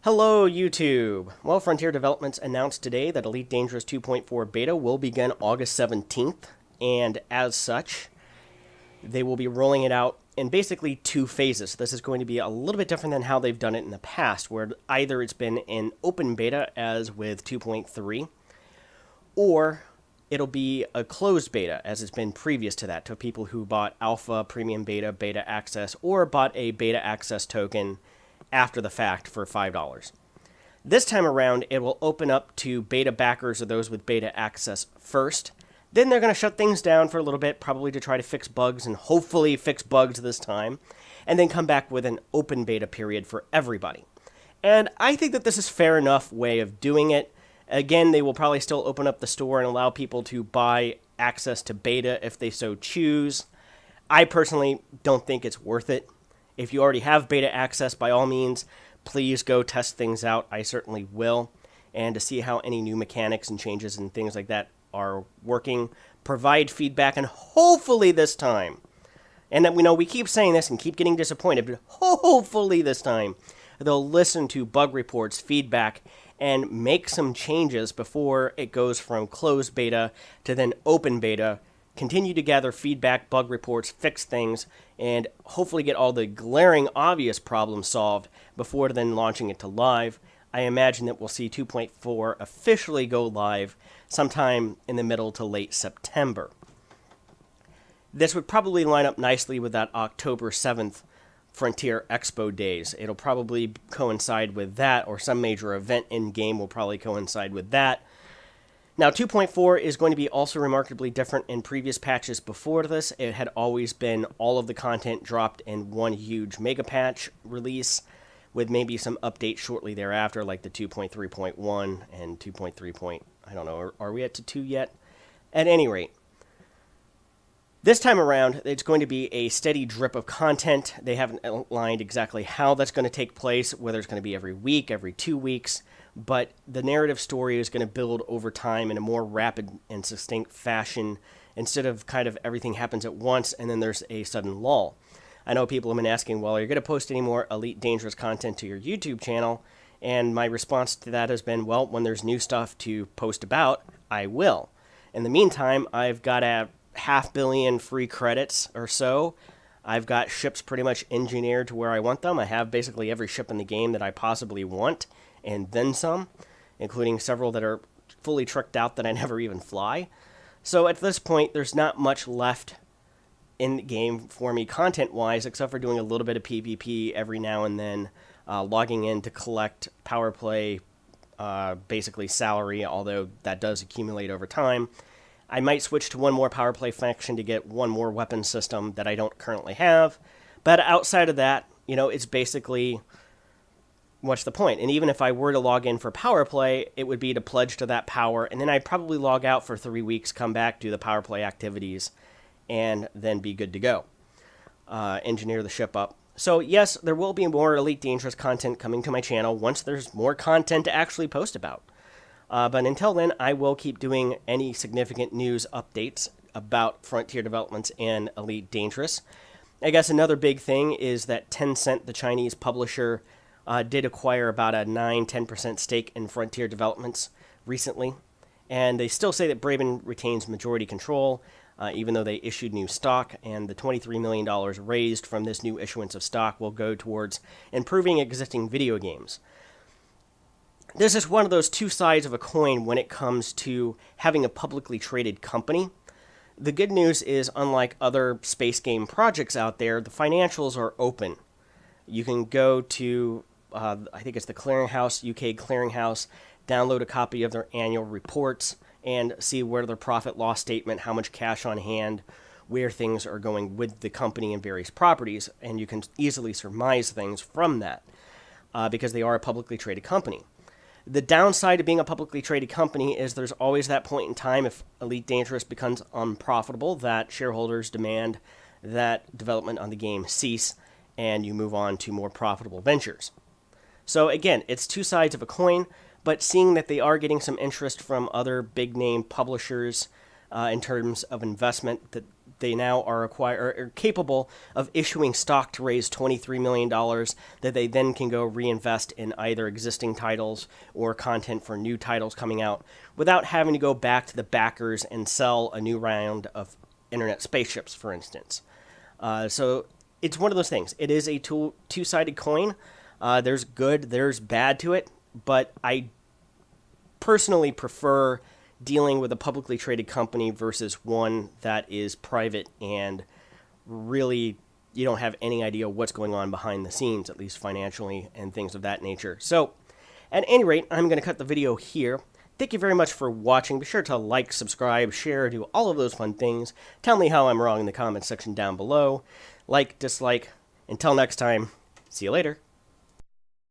Hello, YouTube! Well, Frontier Developments announced today that Elite Dangerous 2.4 beta will begin August 17th, and as such, they will be rolling it out in basically two phases. This is going to be a little bit different than how they've done it in the past, where either it's been in open beta, as with 2.3, or it'll be a closed beta, as it's been previous to that, to people who bought alpha, premium beta, beta access, or bought a beta access token after the fact for $5. This time around, it will open up to beta backers or those with beta access first. Then they're going to shut things down for a little bit, probably to try to fix bugs and hopefully fix bugs this time, and then come back with an open beta period for everybody. And I think that this is a fair enough way of doing it. Again, they will probably still open up the store and allow people to buy access to beta if they so choose. I personally don't think it's worth it. If you already have beta access, by all means, please go test things out. I certainly will. And to see how any new mechanics and changes and things like that are working, provide feedback, and hopefully this time, and that we keep saying this and keep getting disappointed, but hopefully this time, they'll listen to bug reports, feedback, and make some changes before it goes from closed beta to then open beta. Continue to gather feedback, bug reports, fix things, and hopefully get all the glaring obvious problems solved before then launching it to live. I imagine that we'll see 2.4 officially go live sometime in the middle to late September. This would probably line up nicely with that October 7th Frontier Expo days. It'll probably coincide with that, or some major event in-game will probably coincide with that. Now, 2.4 is going to be also remarkably different in previous patches before this. It had always been all of the content dropped in one huge mega patch release, with maybe some updates shortly thereafter, like the 2.3.1 and 2.3. I don't know, are we at to 2 yet? At any rate, this time around, it's going to be a steady drip of content. They haven't outlined exactly how that's going to take place, whether it's going to be every week, every 2 weeks, but the narrative story is going to build over time in a more rapid and succinct fashion, instead of kind of everything happens at once and then there's a sudden lull. I know people have been asking, well, are you going to post any more Elite Dangerous content to your YouTube channel? And my response to that has been, well, when there's new stuff to post about, I will. In the meantime, I've got a 500 million free credits or so. I've got ships pretty much engineered to where I want them. I have basically every ship in the game that I possibly want, and then some, including several that are fully tricked out that I never even fly. So at this point, there's not much left in the game for me content-wise, except for doing a little bit of PvP every now and then, logging in to collect power play, basically salary, although that does accumulate over time. I might switch to one more power play faction to get one more weapon system that I don't currently have. But outside of that, it's basically, what's the point? And even if I were to log in for power play, it would be to pledge to that power, and then I'd probably log out for 3 weeks, come back, do the power play activities, and then be good to go. Engineer the ship up. So yes, there will be more Elite Dangerous content coming to my channel once there's more content to actually post about. But until then, I will keep doing any significant news updates about Frontier Developments and Elite Dangerous. I guess another big thing is that Tencent, the Chinese publisher, did acquire about a 9-10% stake in Frontier Developments recently. And they still say that Braben retains majority control, even though they issued new stock, and the $23 million raised from this new issuance of stock will go towards improving existing video games. This is one of those two sides of a coin when it comes to having a publicly traded company. The good news is, unlike other space game projects out there, the financials are open. You can go to, I think it's the Clearinghouse, UK Clearinghouse, download a copy of their annual reports, and see where their profit loss statement, how much cash on hand, where things are going with the company and various properties, and you can easily surmise things from that, because they are a publicly traded company. The downside of being a publicly traded company is there's always that point in time, if Elite Dangerous becomes unprofitable, that shareholders demand that development on the game cease and you move on to more profitable ventures. So again, it's two sides of a coin, but seeing that they are getting some interest from other big name publishers in terms of investment, that they now are capable of issuing stock to raise $23 million that they then can go reinvest in either existing titles or content for new titles coming out without having to go back to the backers and sell a new round of internet spaceships, for instance. So it's one of those things. It is a two-sided coin. There's good, there's bad to it, but I personally prefer dealing with a publicly traded company versus one that is private and really you don't have any idea what's going on behind the scenes, at least financially and things of that nature. So at any rate, I'm going to cut the video here. Thank you very much for watching. Be sure to like, subscribe, share, do all of those fun things. Tell me how I'm wrong in the comments section down below. Like, dislike. Until next time, see you later.